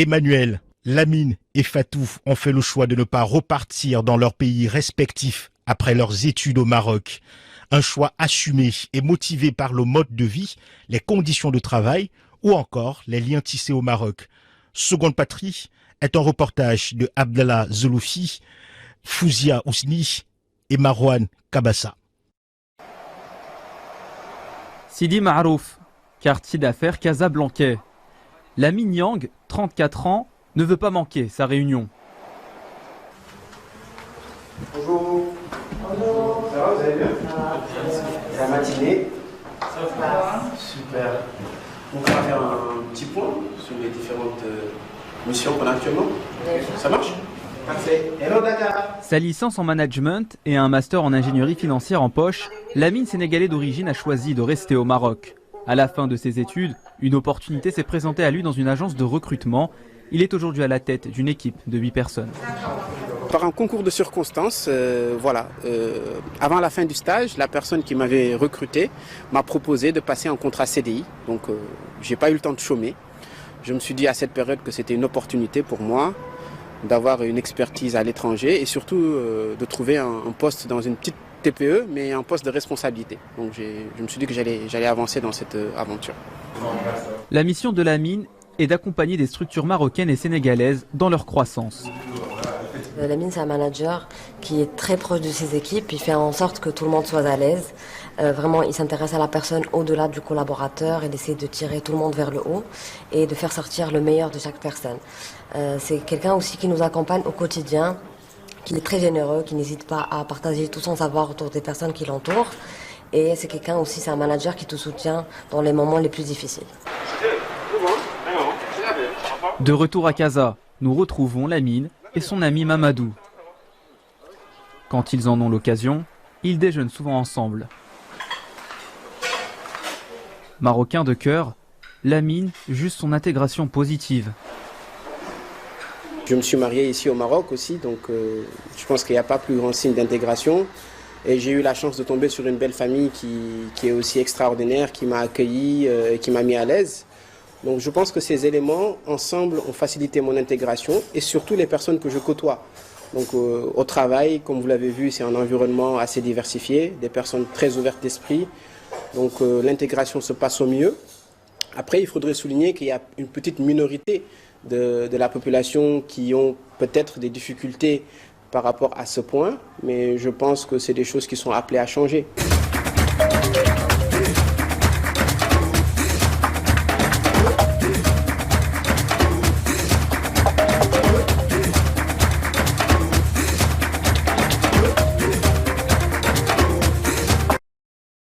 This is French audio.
Emmanuel, Lamine et Fatou ont fait le choix de ne pas repartir dans leurs pays respectifs après leurs études au Maroc. Un choix assumé et motivé par le mode de vie, les conditions de travail ou encore les liens tissés au Maroc. Seconde patrie est un reportage de Abdallah Zeloufi, Fouzia Ousni et Marouane Kabassa. Sidi Marouf, quartier d'affaires casablancais. Lamine Yang, 34 ans, ne veut pas manquer sa réunion. Bonjour. Bonjour. Ça va, vous allez bien? C'est la matinée. Ça va. Super. Donc on va faire un petit point sur les différentes missions qu'on a actuellement. Ça marche? Parfait. Hello Dakar. Sa licence en management et un master en ingénierie financière en poche, Lamine sénégalais d'origine a choisi de rester au Maroc. À la fin de ses études, une opportunité s'est présentée à lui dans une agence de recrutement. Il est aujourd'hui à la tête d'une équipe de 8 personnes. Par un concours de circonstances, avant la fin du stage, la personne qui m'avait recruté m'a proposé de passer un contrat CDI. Donc j'ai pas eu le temps de chômer. Je me suis dit à cette période que c'était une opportunité pour moi d'avoir une expertise à l'étranger et surtout de trouver un poste dans une petite TPE, mais un poste de responsabilité. Donc je me suis dit que j'allais avancer dans cette aventure. La mission de Lamine est d'accompagner des structures marocaines et sénégalaises dans leur croissance. Lamine, c'est un manager qui est très proche de ses équipes. Il fait en sorte que tout le monde soit à l'aise. Vraiment, il s'intéresse à la personne au-delà du collaborateur et d'essayer de tirer tout le monde vers le haut et de faire sortir le meilleur de chaque personne. C'est quelqu'un aussi qui nous accompagne au quotidien, qui est très généreux, qui n'hésite pas à partager tout son savoir autour des personnes qui l'entourent. Et c'est quelqu'un aussi, c'est un manager qui te soutient dans les moments les plus difficiles. De retour à Casa, nous retrouvons Lamine et son ami Mamadou. Quand ils en ont l'occasion, ils déjeunent souvent ensemble. Marocain de cœur, Lamine juge son intégration positive. Je me suis marié ici au Maroc aussi, donc je pense qu'il n'y a pas plus grand signe d'intégration. Et j'ai eu la chance de tomber sur une belle famille qui est aussi extraordinaire, qui m'a accueilli, qui m'a mis à l'aise. Donc je pense que ces éléments, ensemble, ont facilité mon intégration et surtout les personnes que je côtoie. Donc au travail, comme vous l'avez vu, c'est un environnement assez diversifié, des personnes très ouvertes d'esprit. Donc l'intégration se passe au mieux. Après, il faudrait souligner qu'il y a une petite minorité de la population qui ont peut-être des difficultés par rapport à ce point, mais je pense que c'est des choses qui sont appelées à changer.